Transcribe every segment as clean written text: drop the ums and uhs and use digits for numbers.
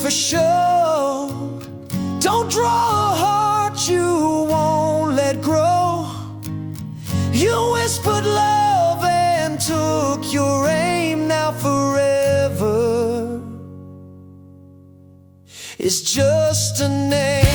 for sure. Don't draw a heart you won't let grow. You whispered love and took your aim. Now forever is just a name.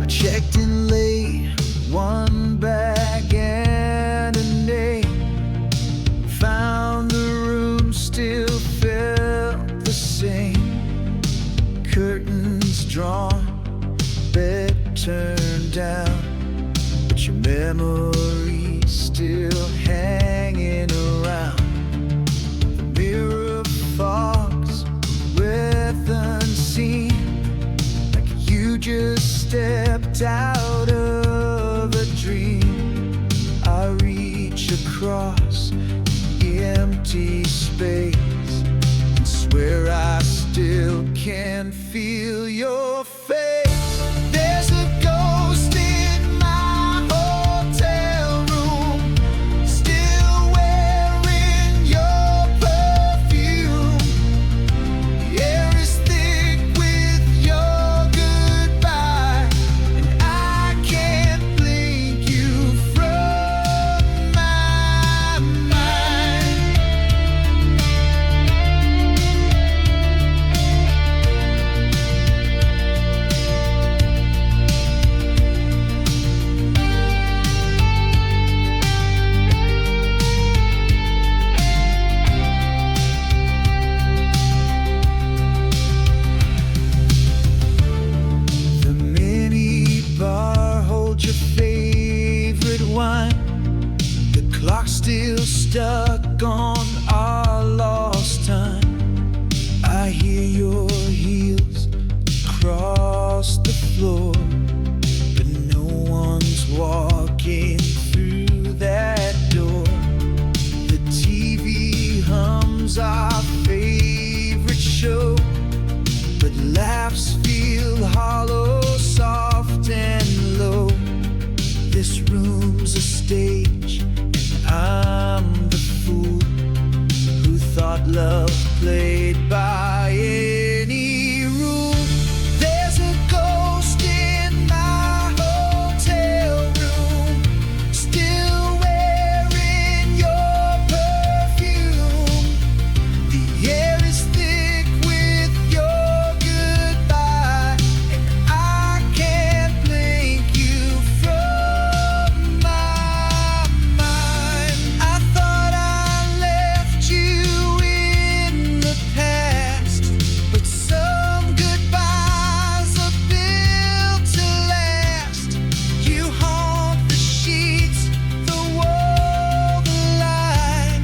Checked in late, one bag and a name. Found the room still felt the same. Curtains drawn, bed turned down, but your memory's still hanging around. The mirror fogs, breath unseen, like you just stepped out of a dream. I reach across the empty space and swear I still can feel your face. There's a ghost in my hotel room, still wearing your perfume. The air is thick with your goodbye, and I can't blink you from my mind. The mini bar holds your favorite wine. The clock's still stuck on our lost time. I hear your heels across the floor, but no one's walking through that door. The TV hums our favorite show, but laughs feel hollow, soft and low. This room's a stage, and I'm the fool who thought love played by any rule. There's a ghost in my hotel room, still wearing your perfume. The air is thick with your goodbye, and I can't blink you from my mind. I thought I left you in the past, but some goodbyes are built to last. You haunt the sheets, the wall, the light,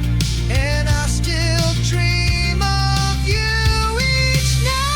and I still dream of you each night.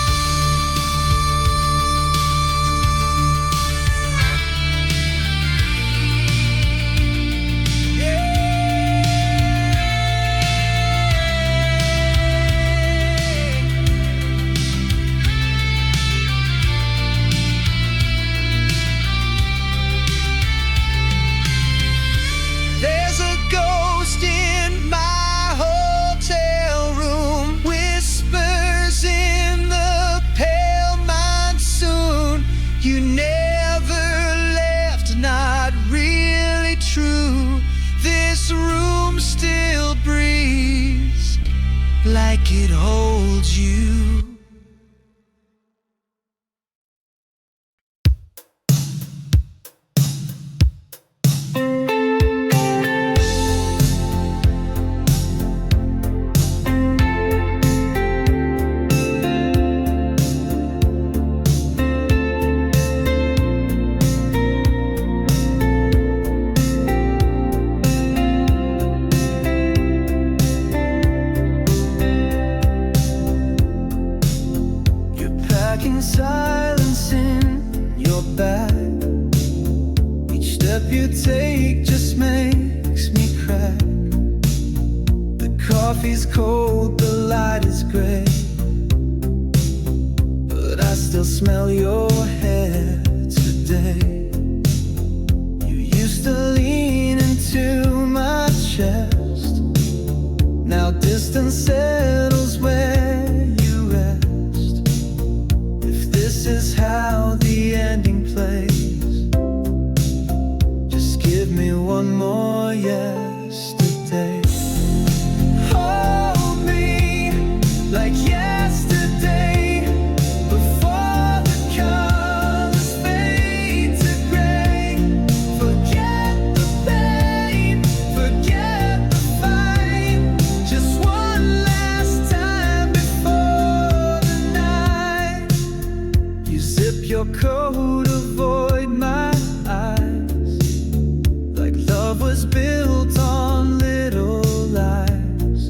There's a ghost in my hotel room, whispers in the pale monsoon. You never left, not really true. This room still breathes like it holds you. silence in your back. Each step you take just makes me crack. The coffee's cold, the light is gray, but I still smell your hair today. You used to lean into my chest. Now distance settles where you rest. If this is how the ending plays, just give me one more yesterday. Hold me like yesterday, before the colors fade to gray. Forget the pain, forget the fight. Just one last time before the night. You zip your coat, avoid my eyes, like love was built on little lies.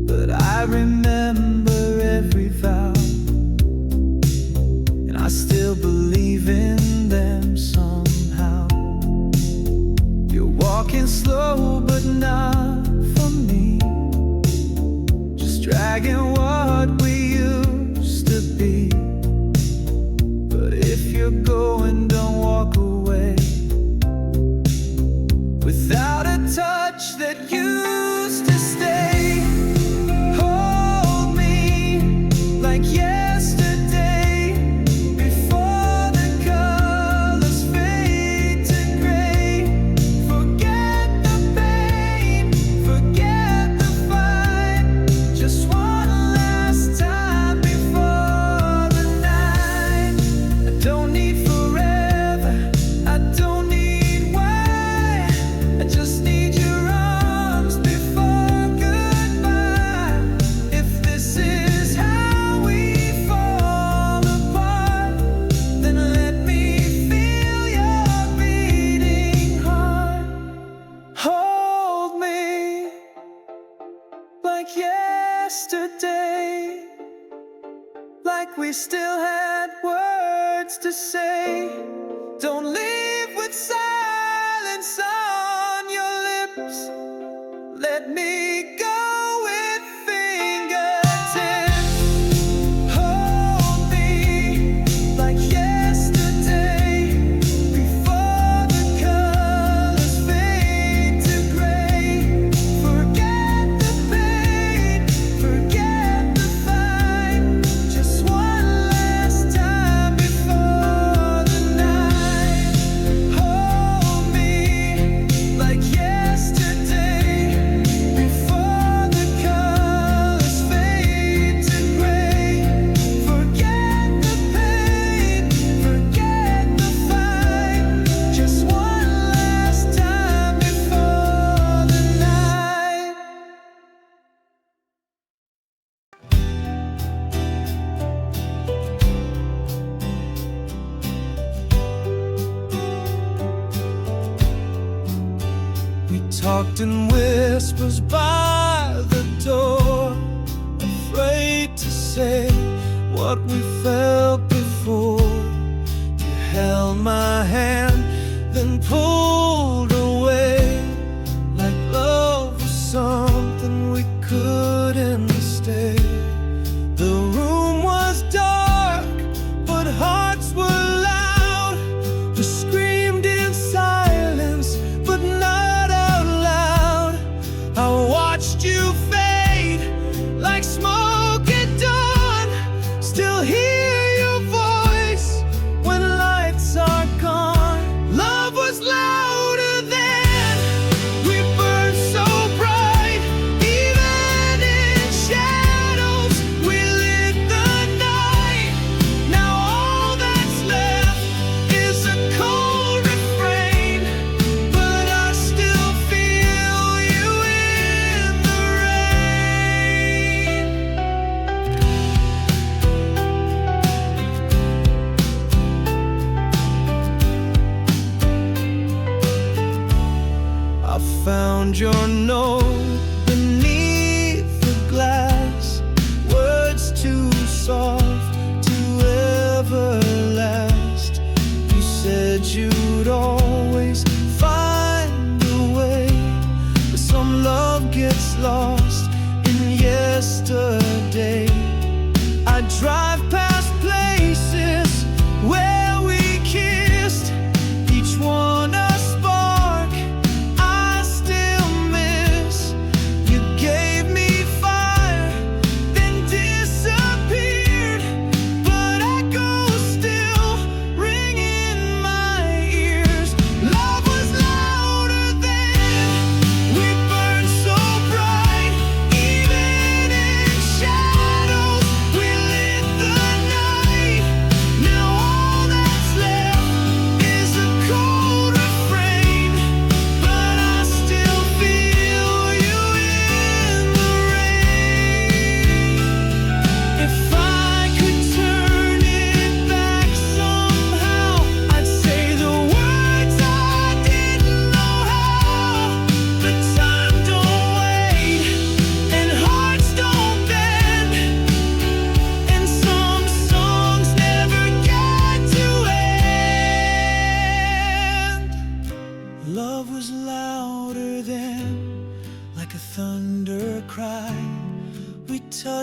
But I remember every vow, and I still believe in them somehow. You're walking slow, but not for me, just dragging what we used to be. But if you're going, don't walk away without a touch that used to stay. Hold me like yesterday, before the colors fade to gray. Forget the pain, forget the fight. Just one last time before the night. I don't need forever, I don't need why. I just need your arms before goodbye. If this is how we fall apart, then let me feel your beating heart. Hold me like yesterday, like we still had words to say. Don't leave with silence on your lips. Let me go with fingertips. Hold me like yesterday, before the colors fade to gray. Forget the pain, forget the fight. Just one last time before the night. Hold me like yesterday, before the colors fade to gray. Forget the pain, forget the fight. Just one last time before the night. We talked in whispers by the door, afraid to say what we felt before. You held my hand, then pulled away, like love was something we couldn't stay. The room was dark, but hearts were loud. We screamed in silence, but not out loud. I watched you fade like smoke at dawn. Still hear your voice when lights are gone.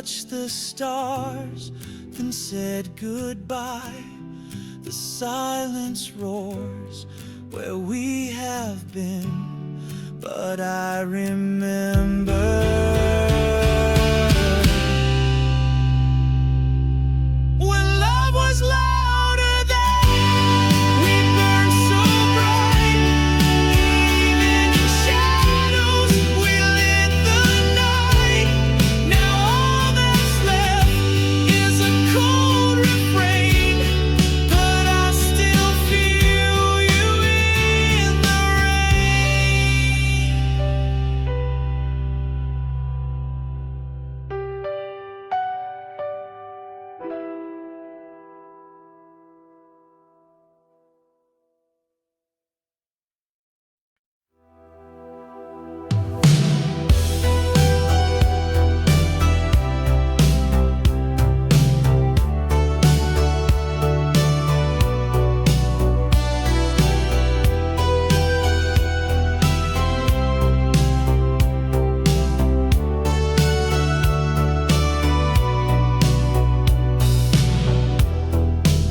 touched the stars, then said goodbye. The silence roars where we have been, but I remember when love was louder than we burned so bright. Even in shadows we lit the night. Now all that's left is a cold refrain, but I still feel you in the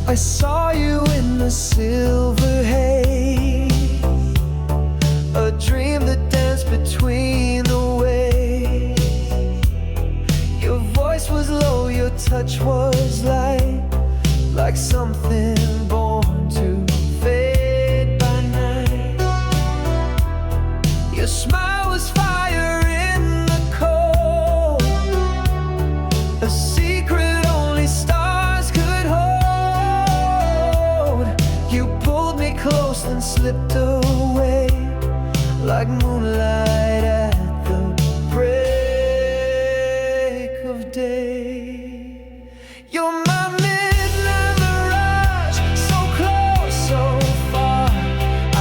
I saw you in the silver haze, a dream that danced between the waves. Your voice was low, your touch was light, like something born to fade by night. Your smile was fire in the cold, a secret only stars could hold. You pulled me close and slipped away, like moonlight at the break of day. You're my midnight mirage, so close, so far.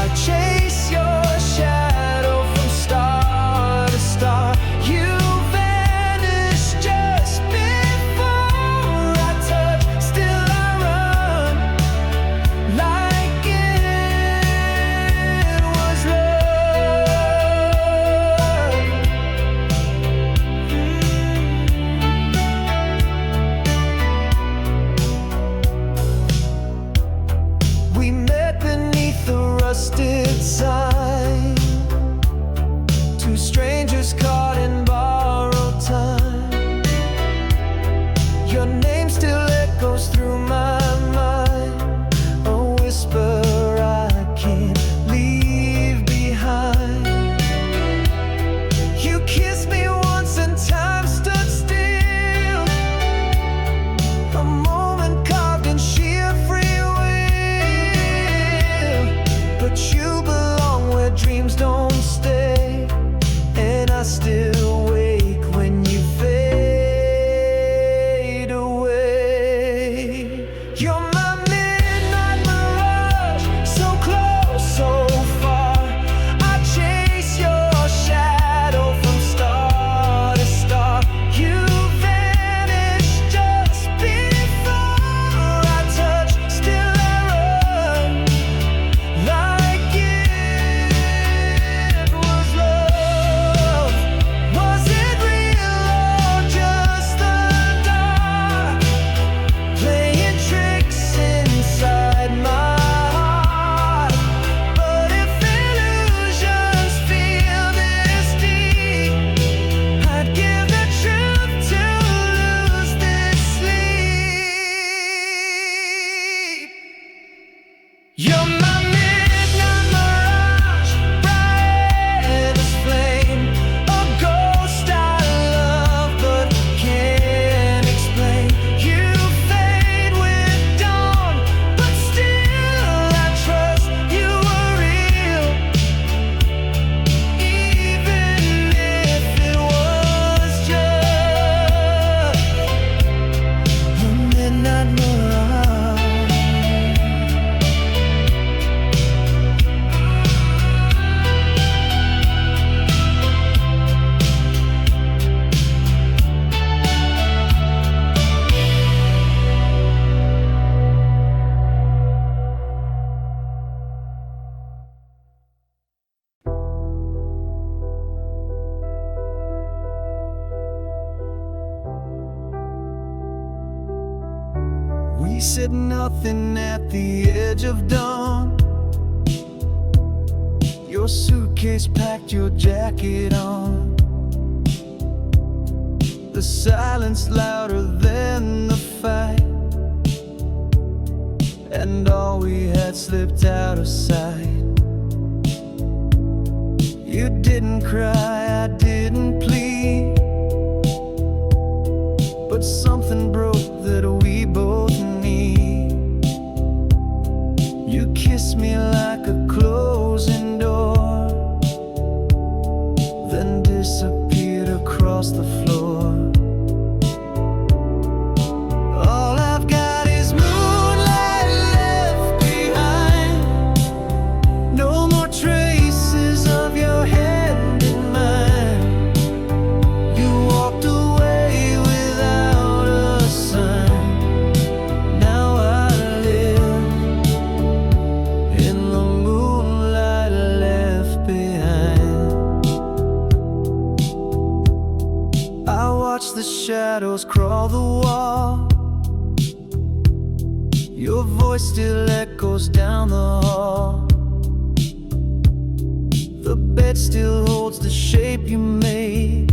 I chase your shadow from star to star. You vanished just before I touch, still I run like it was love. He said nothing at the edge of dawn. Your suitcase packed, your jacket on. The silence louder than the fight, and all we had slipped out of sight. You didn't cry, I didn't plead, but something broke that we both need. You kissed me like a closing door, then disappeared across the floor. All I've got is moonlight left behind. No more traces of your hand in mine. You walked away without a sign. Now I live in the moonlight left behind. I watch the shadows crawl the wall. Your voice still echoes down the hall. The bed still holds the shape you made,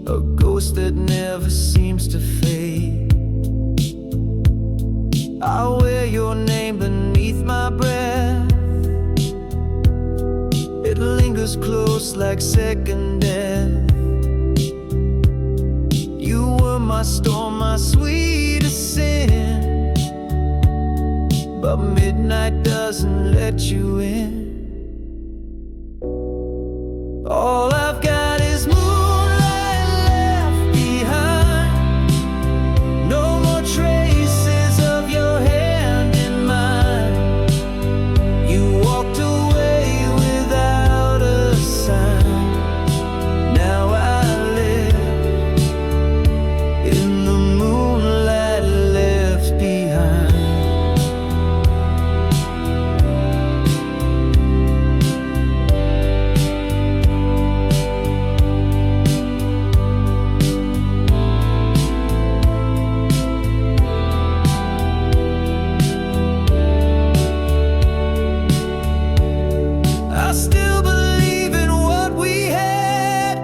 a ghost that never seems to fade. I wear your name beneath my breath. It lingers close like second death. You were my storm, my sweetest sin, but midnight doesn't let you in. All I've got is moonlight left behind. No more traces of your hand in mine. You walked away without a sign. Now I live in the moonlight left behind. I still believe in what we had,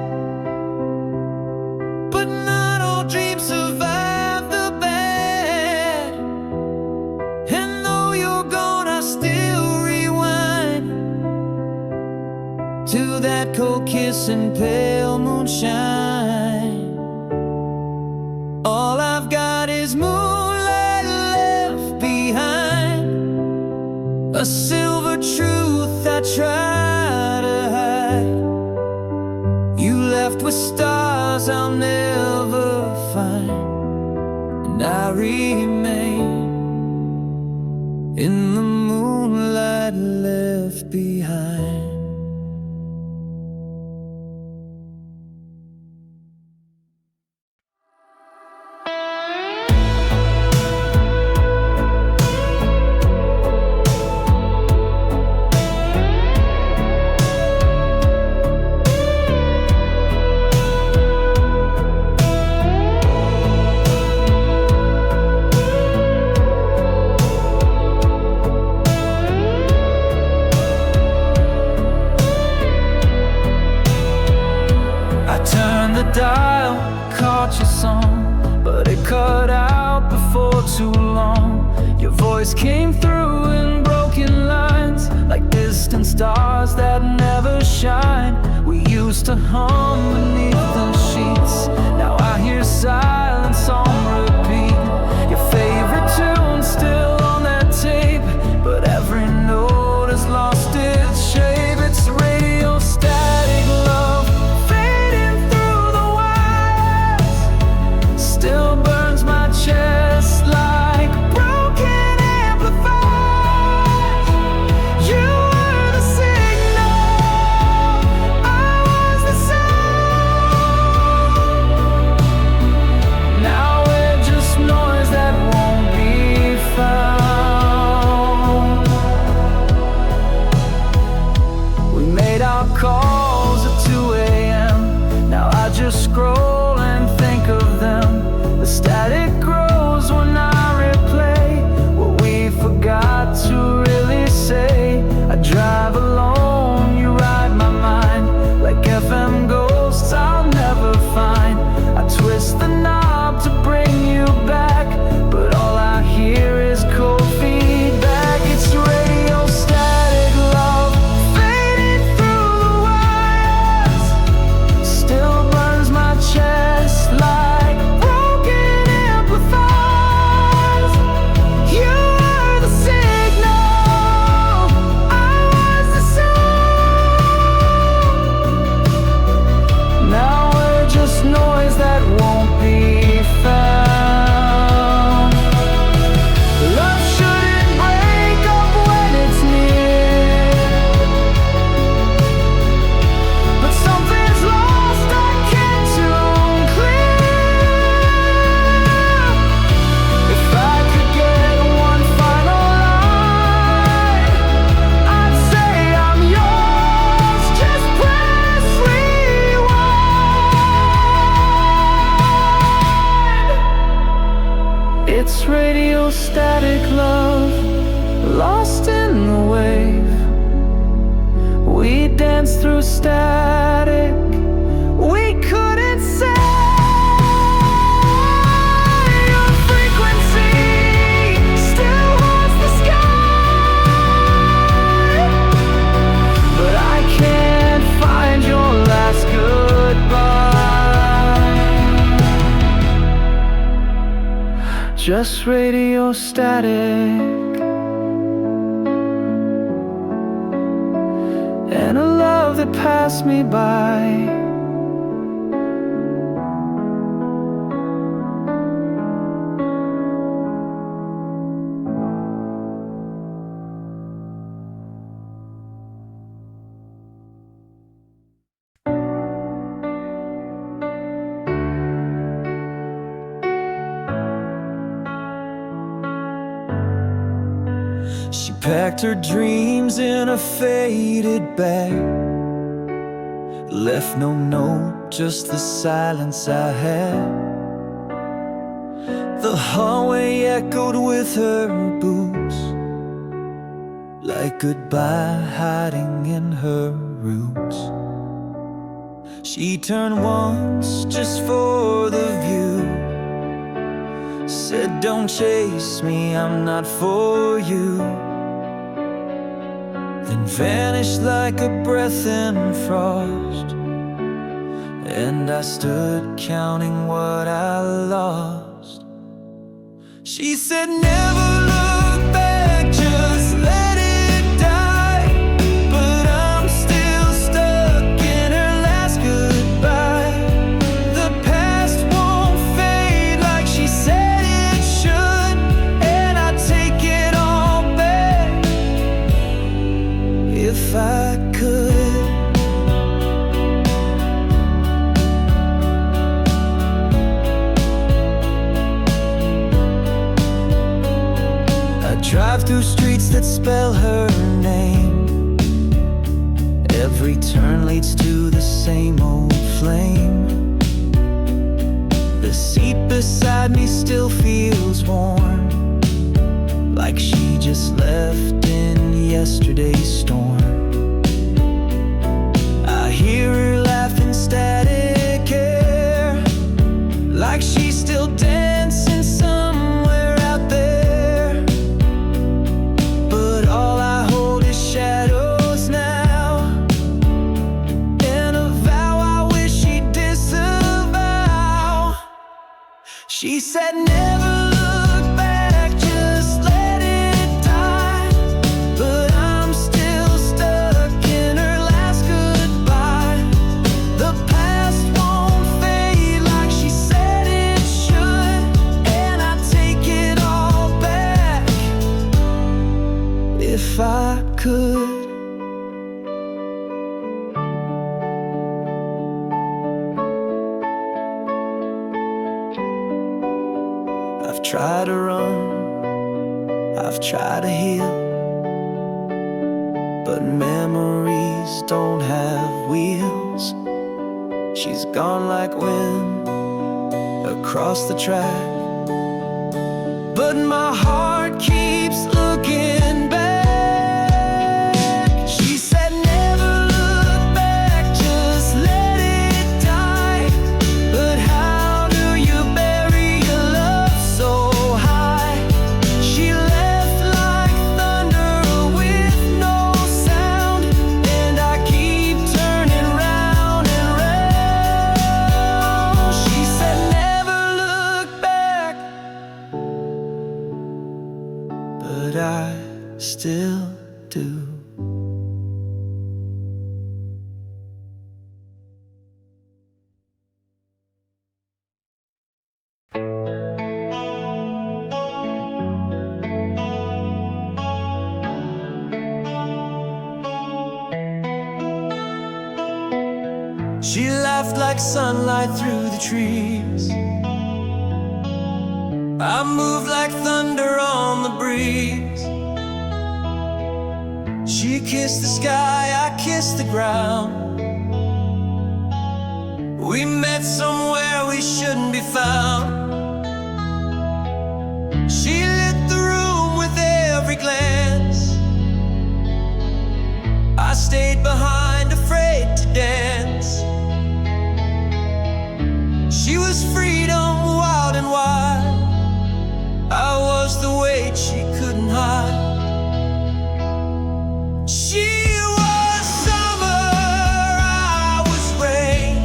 but not all dreams survive the bad. And though you're gone, I still rewind to that cold kiss and pale moonshine. All I've got is moonlight left behind, a silver truth I try to hide. You left with stars I'll never find, and I remain in the moonlight left behind. Dial, caught your song, but it cut out before too long. Your voice came through in broken lines, like distant stars that never shine. We used to hum beneath the sheets. Now I hear silence on repeat. Your favorite tune still on that tape, but every note has lost its shape. It's radio static love, still burns my chest like broken amplifiers. You were the signal, I was the sound. it's radio static love, lost in the wave. We danced through static, we couldn't say. Your frequency still haunts the sky, but I can't find your last goodbye. Just radio static, and a love that passed me by. She packed her dreams in a faded bag, left no note, just the silence I had. The hallway echoed with her boots, like goodbye hiding in her roots. She turned once just for the view, said don't chase me, I'm not for you. Then vanished like a breath in frost, and I stood counting what I lost. She said never look back, just let it die. But I'm still stuck in her last goodbye. The past won't fade like she said it should, and I take it all back if I could. Drive through streets that spell her name, every turn leads to the same old flame. The seat beside me still feels warm, like she just left in yesterday's storm. I hear her laughing static air, like she's still dancing somewhere out there. She said never look back, just let it die. But I'm still stuck in her last goodbye. The past won't fade like she said it should, and I take it all back if I could. I've tried to run, I've tried to heal, but memories don't have wheels. She's gone like wind across the track, but my heart keeps looking back. She said never look back, just let it die. But how do you bury your love so high? She left like thunder with no sound, and I keep turning round and round. She said never look back, but I still do. She laughed like sunlight through the trees. I moved like thunder on the breeze. She kissed the sky, I kissed the ground. We met somewhere we shouldn't be found. was freedom, wild and wide. I was the weight she couldn't hide. She was summer, I was rain.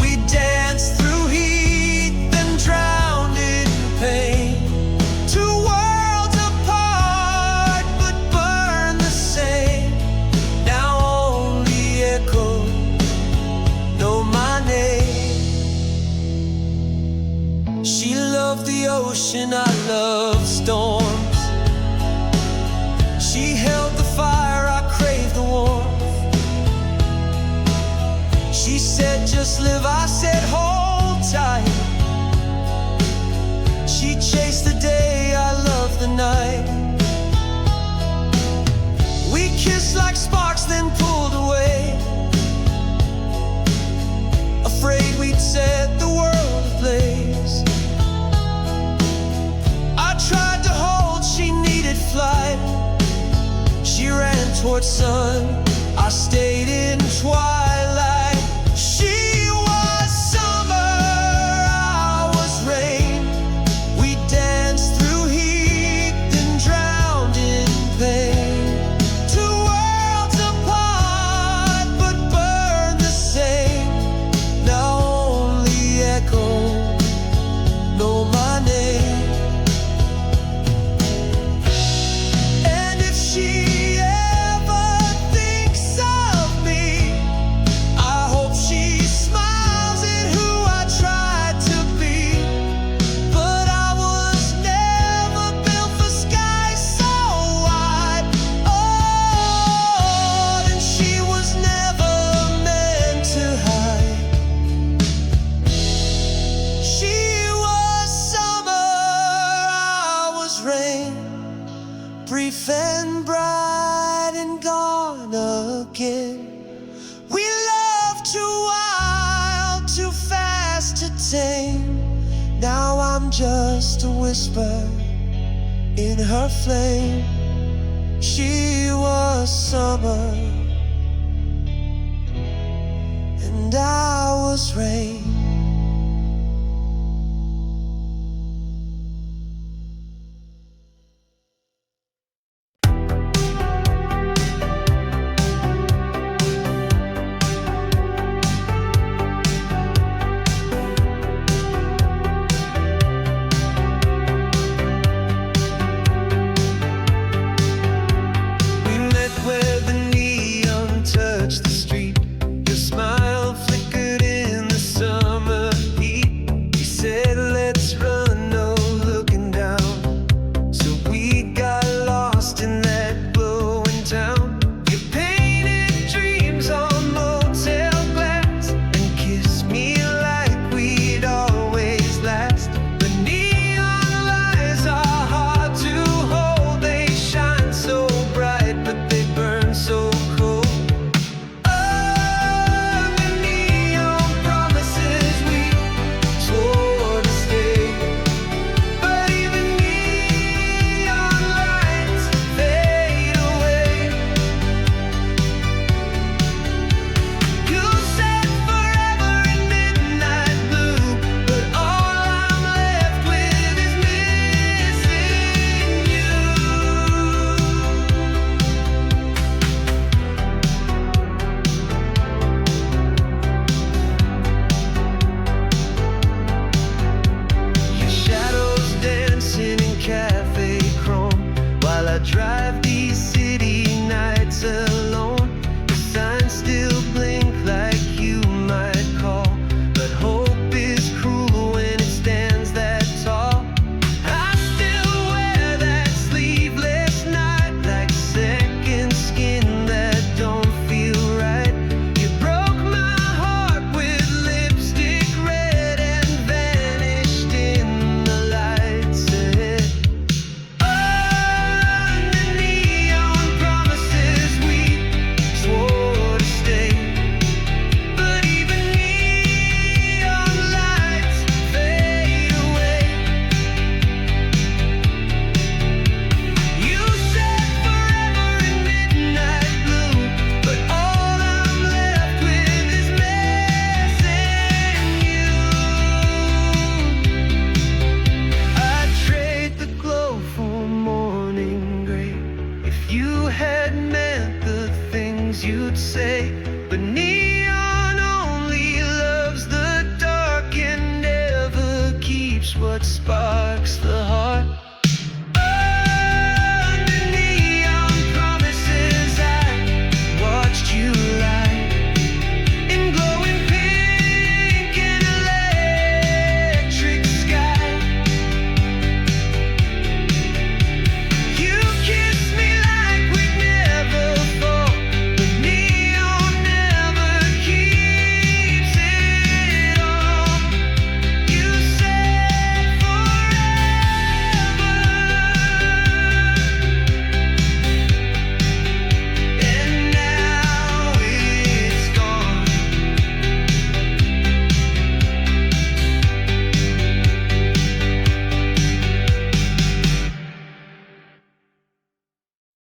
We danced through heat, then drowned in pain. Two worlds apart, but burned the same. Now only echoes know my name. She loved the ocean, I loved storms. She held the fire, I craved the warmth. She said just live, I said hold tight. She chased the day, I loved the night. We kissed like sparks, then pulled away, afraid we'd set the world ablaze. I tried to hold, she needed flight. She ran towards sun, I stayed in twilight. She was summer, I was rain. We danced through heat, then drowned in pain. Two worlds apart, but burned the same. Now only echoes know my name. And if she ever thinks of me, I hope she smiles at who I tried to be. But I was never built for skies so wide. Oh, and she was never meant to hide. She was summer, I was rain. Brief and bright and gone again. We loved too wild, too fast to tame. Now I'm just a whisper in her flame. She was summer, and I was rain. We met where the neon touched the street. Your smile flickered in the sun. escapes what sparks the heart.